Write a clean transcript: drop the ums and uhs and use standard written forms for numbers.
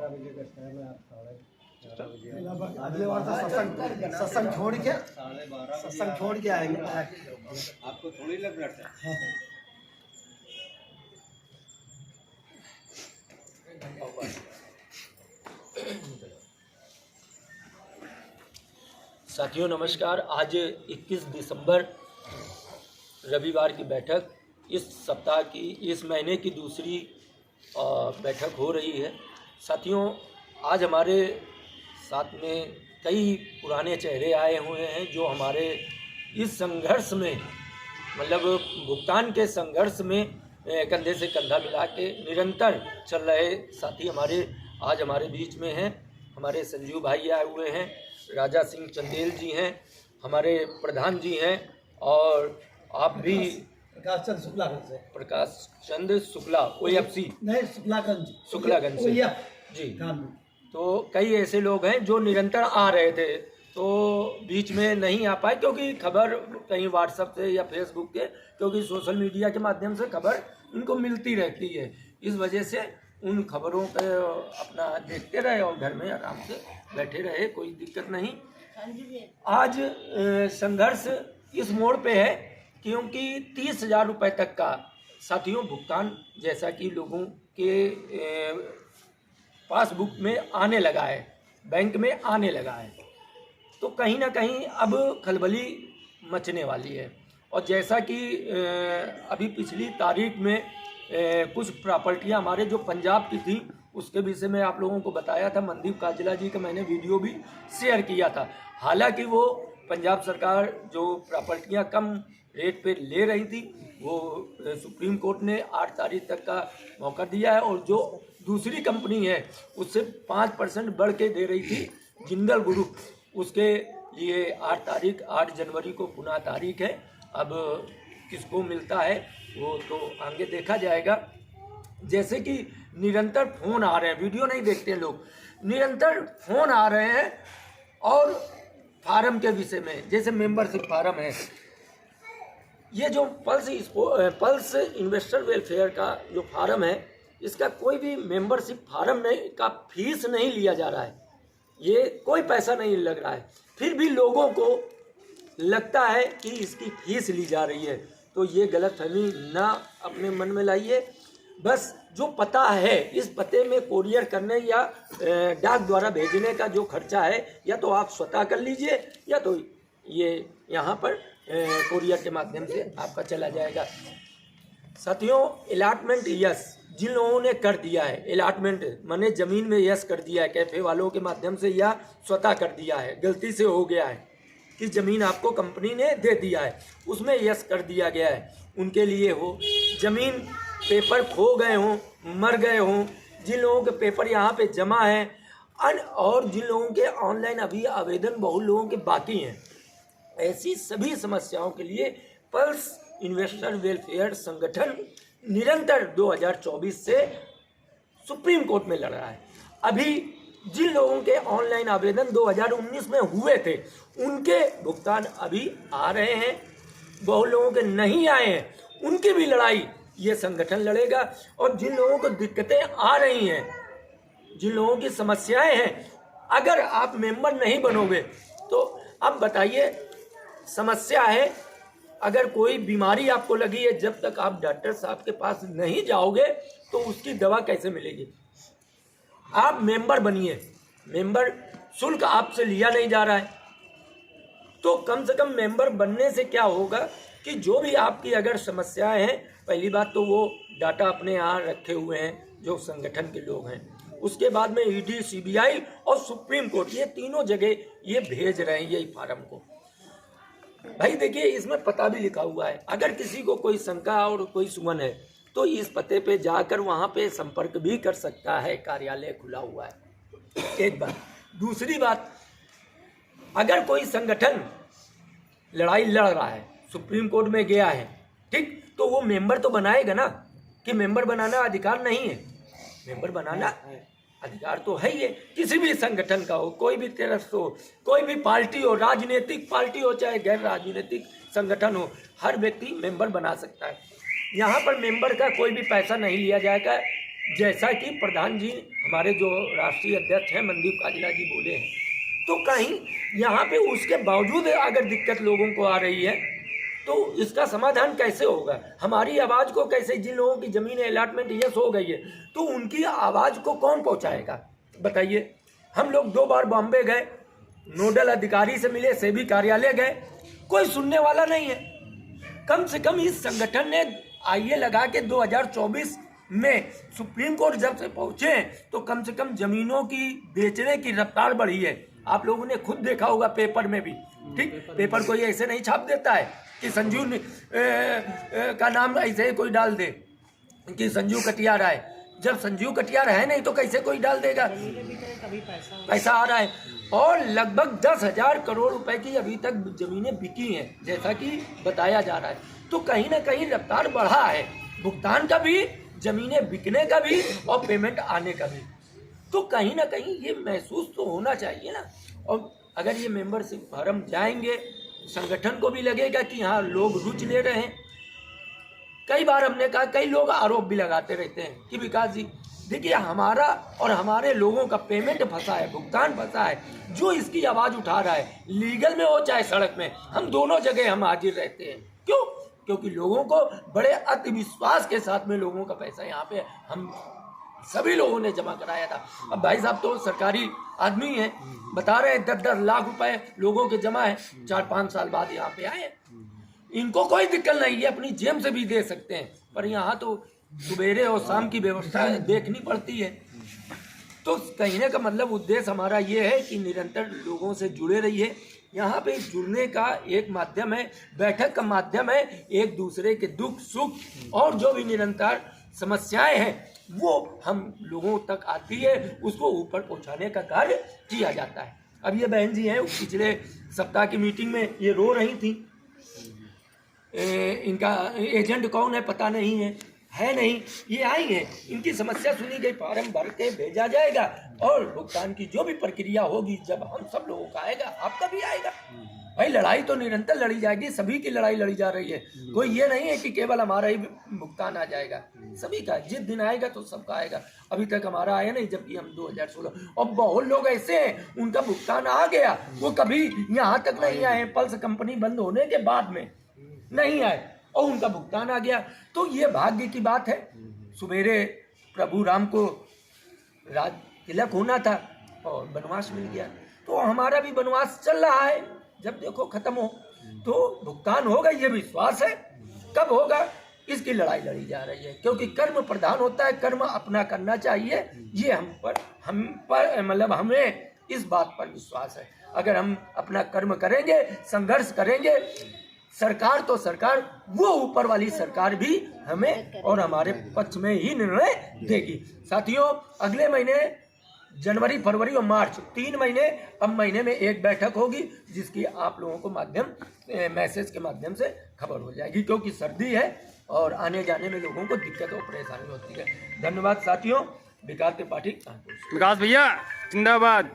11 बजे का टाइम है, आप 11:30 बजे अगले बार तो सत्संग छोड़ के आएंगे। आपको थोड़ी लग रहा है। साथियों नमस्कार। आज 21 दिसंबर रविवार की बैठक, इस सप्ताह की, इस महीने की दूसरी बैठक हो रही है। साथियों, आज हमारे साथ में कई पुराने चेहरे आए हुए हैं जो हमारे इस संघर्ष में, मतलब भुगतान के संघर्ष में कंधे से कंधा मिला के निरंतर चल रहे साथी आज हमारे बीच में हैं। हमारे संजीव भाई आए हुए हैं, राजा सिंह चंदेल जी हैं, हमारे प्रधान जी हैं, और आप भी प्रकाश चंद शुक्ला OFC नहीं, शुक्लागंज से जी। तो कई ऐसे लोग हैं जो निरंतर आ रहे थे, तो बीच में नहीं आ पाए क्योंकि खबर कहीं व्हाट्सएप से या फेसबुक के, क्योंकि सोशल मीडिया के माध्यम से खबर इनको मिलती रहती है। इस वजह से उन खबरों पे अपना देखते रहे और घर में आराम से बैठे रहे, कोई दिक्कत नहीं। आज संघर्ष इस मोड़ पे है क्योंकि 30,000 रुपये तक का साथियों भुगतान, जैसा कि लोगों के पासबुक में आने लगा है, बैंक में आने लगा है, तो कहीं ना कहीं अब खलबली मचने वाली है। और जैसा कि अभी पिछली तारीख में कुछ प्रॉपर्टियां हमारे जो पंजाब की थी, उसके विषय में आप लोगों को बताया था। मनदीप काजला जी का मैंने वीडियो भी शेयर किया था। हालांकि वो पंजाब सरकार जो प्रॉपर्टियां कम रेट पे ले रही थी, वो सुप्रीम कोर्ट ने 8 तारीख तक का मौका दिया है, और जो दूसरी कंपनी है उससे 5% बढ़ के दे रही थी जिंदल ग्रुप, उसके लिए 8 जनवरी को पुनः तारीख है। अब किसको मिलता है वो तो आगे देखा जाएगा। जैसे कि निरंतर फोन आ रहे हैं, वीडियो नहीं देखते हैं लोग, निरंतर फोन आ रहे हैं। और फार्म के विषय में, जैसे मेंबरशिप फार्म है, ये जो पल्स इन्वेस्टर वेलफेयर का जो फार्म है, इसका कोई भी मेंबरशिप फार्म नहीं का फीस नहीं लिया जा रहा है, ये कोई पैसा नहीं लग रहा है, फिर भी लोगों को लगता है कि इसकी फीस ली जा रही है। तो ये गलतफहमी ना अपने मन में लाइए। बस जो पता है, इस पते में कोरियर करने या डाक द्वारा भेजने का जो खर्चा है, या तो आप स्वतः कर लीजिए या तो ये यहाँ पर कोरियर के माध्यम से आपका चला जाएगा। साथियों, अलॉटमेंट यस जिन लोगों ने कर दिया है, अलॉटमेंट माने ज़मीन में यस कर दिया है, कैफे वालों के माध्यम से या स्वतः कर दिया है, गलती से हो गया है कि ज़मीन आपको कंपनी ने दे दिया है, उसमें यस कर दिया गया है, उनके लिए हो। ज़मीन पेपर खो गए हों, मर गए हों, जिन लोगों के पेपर यहाँ पे जमा हैं, और जिन लोगों के ऑनलाइन अभी आवेदन बहुत लोगों के बाकी हैं, ऐसी सभी समस्याओं के लिए पल्स इन्वेस्टर वेलफेयर संगठन निरंतर 2024 से सुप्रीम कोर्ट में लड़ रहा है। अभी जिन लोगों के ऑनलाइन आवेदन 2019 में हुए थे, उनके भुगतान अभी आ रहे हैं, बहुत लोगों के नहीं आए हैं, उनकी भी लड़ाई ये संगठन लड़ेगा। और जिन लोगों को दिक्कतें आ रही हैं, जिन लोगों की समस्याएं हैं, अगर आप मेंबर नहीं बनोगे तो अब बताइए, समस्या है, अगर कोई बीमारी आपको लगी है, जब तक आप डॉक्टर साहब के पास नहीं जाओगे तो उसकी दवा कैसे मिलेगी? आप मेंबर बनिए, मेंबर शुल्क आपसे लिया नहीं जा रहा है, तो कम से कम मेंबर बनने से क्या होगा कि जो भी आपकी अगर समस्याएं हैं, पहली बात तो वो डाटा अपने यहाँ रखे हुए हैं जो संगठन के लोग हैं, उसके बाद में ED, CBI और सुप्रीम कोर्ट, ये तीनों जगह ये भेज रहे हैं यही फार्म को। भाई देखिए, इसमें पता भी लिखा हुआ है, अगर किसी को कोई शंका और कोई सुमन है तो इस पते पे जाकर वहाँ पे संपर्क भी कर सकता है, कार्यालय खुला हुआ है। एक बात। दूसरी बात, अगर कोई संगठन लड़ाई लड़ रहा है, सुप्रीम कोर्ट में गया है, ठीक, तो वो मेंबर तो बनाएगा ना, कि मेंबर बनाना अधिकार नहीं है? मेंबर बनाना अधिकार तो है ही है, किसी भी संगठन का हो, कोई भी तरफ हो, कोई भी पार्टी हो, राजनीतिक पार्टी हो चाहे गैर राजनीतिक संगठन हो, हर व्यक्ति मेंबर बना सकता है। यहाँ पर मेंबर का कोई भी पैसा नहीं लिया जाएगा, जैसा कि प्रधान जी हमारे जो राष्ट्रीय अध्यक्ष हैं मनदीप काजला जी बोले हैं, तो कहीं यहाँ पे उसके बावजूद अगर दिक्कत लोगों को आ रही है तो इसका समाधान कैसे होगा? हमारी आवाज़ को कैसे, जिन लोगों की ज़मीन अलॉटमेंट यस हो गई है तो उनकी आवाज़ को कौन पहुँचाएगा बताइए? हम लोग 2 बार बॉम्बे गए, नोडल अधिकारी से मिले, सेबी कार्यालय गए, कोई सुनने वाला नहीं है। कम से कम इस संगठन ने आईए लगा के 2024 में सुप्रीम कोर्ट जब से पहुंचे हैं तो कम से कम जमीनों की बेचने की रफ्तार बढ़ी है। आप लोगों ने खुद देखा होगा पेपर में भी, ठीक? पेपर कोई ऐसे नहीं छाप देता है कि संजू का नाम ऐसे कोई डाल दे कि संजू कटियार आए। जब संजू कटियार है नहीं तो कैसे कोई डाल देगा? पैसा आ रहा है और लगभग 10,000 करोड़ रुपए की अभी तक जमीनें बिकी हैं जैसा कि बताया जा रहा है। तो कहीं ना कहीं रफ्तार बढ़ा है, भुगतान का भी, जमीनें बिकने का भी और पेमेंट आने का भी। तो कहीं ना कहीं ये महसूस तो होना चाहिए ना। और अगर ये मेंबरशिप फॉर्म जाएंगे, संगठन को भी लगेगा कि हाँ लोग रुचि ले रहे हैं। कई बार हमने कहा, कई लोग आरोप भी लगाते रहते हैं कि विकास जी देखिए हमारा और हमारे लोगों का पेमेंट फंसा है, भुगतान फंसा है, जो इसकी आवाज़ उठा रहा है, लीगल में हो चाहे सड़क में, हम दोनों जगह हम हाजिर रहते हैं। क्यों? क्योंकि लोगों को बड़े अति विश्वास के साथ में लोगों का पैसा यहाँ पे हम सभी लोगों ने जमा कराया था। अब भाई साहब तो सरकारी आदमी हैं, बता रहे हैं 10-10 लाख रुपए लोगों के जमा है, 4-5 साल बाद यहाँ पे आए। इनको कोई दिक्कत नहीं है, अपनी जेब से भी दे सकते हैं, पर यहाँ तो सुबेरे और शाम की व्यवस्था देखनी पड़ती है। तो कहने का मतलब उद्देश्य हमारा ये है कि निरंतर लोगों से जुड़े रहिए। यहाँ पे जुड़ने का एक माध्यम है, बैठक का माध्यम है, एक दूसरे के दुख सुख और जो भी निरंतर समस्याएं हैं वो हम लोगों तक आती है, उसको ऊपर पहुँचाने का कार्य किया जाता है। अब ये बहन जी हैं, पिछले सप्ताह की मीटिंग में ये रो रही थी, इनका एजेंट कौन है पता नहीं है नहीं, ये आई है, इनकी समस्या सुनी गई, फार्म भर के भेजा जाएगा और भुगतान की जो भी प्रक्रिया होगी जब हम सब लोगों का आएगा आपका भी आएगा। भाई लड़ाई तो निरंतर लड़ी जाएगी, सभी की लड़ाई लड़ी जा रही है, कोई ये नहीं है कि केवल हमारा ही भुगतान आ जाएगा, सभी का जिस दिन आएगा तो सबका आएगा। अभी तक हमारा आया नहीं, जबकि हम 2016 और बहुत लोग ऐसे हैं उनका भुगतान आ गया, वो कभी यहाँ तक नहीं आए, पल्स कंपनी बंद होने के बाद में नहीं आए और उनका भुगतान आ गया। तो ये भाग्य की बात है। सवेरे प्रभु राम को राज तिलक होना था और वनवास मिल गया, तो हमारा भी वनवास चल रहा है, जब देखो खत्म हो तो भुगतान होगा, ये विश्वास है। कब होगा इसकी लड़ाई लड़ी जा रही है, क्योंकि कर्म प्रधान होता है, कर्म अपना करना चाहिए, ये हम पर मतलब हमें इस बात पर विश्वास है। अगर हम अपना कर्म करेंगे, संघर्ष करेंगे, सरकार तो सरकार, वो ऊपर वाली सरकार भी हमें और हमारे पक्ष में ही निर्णय देगी। साथियों, अगले महीने जनवरी, फरवरी और मार्च 3 महीने, अब महीने में एक बैठक होगी जिसकी आप लोगों को मैसेज के माध्यम से खबर हो जाएगी, क्योंकि सर्दी है और आने जाने में लोगों को दिक्कत और परेशानी होती है। धन्यवाद साथियों। विकास त्रिपाठी, कानपुर। विकास भैया जिंदाबाद।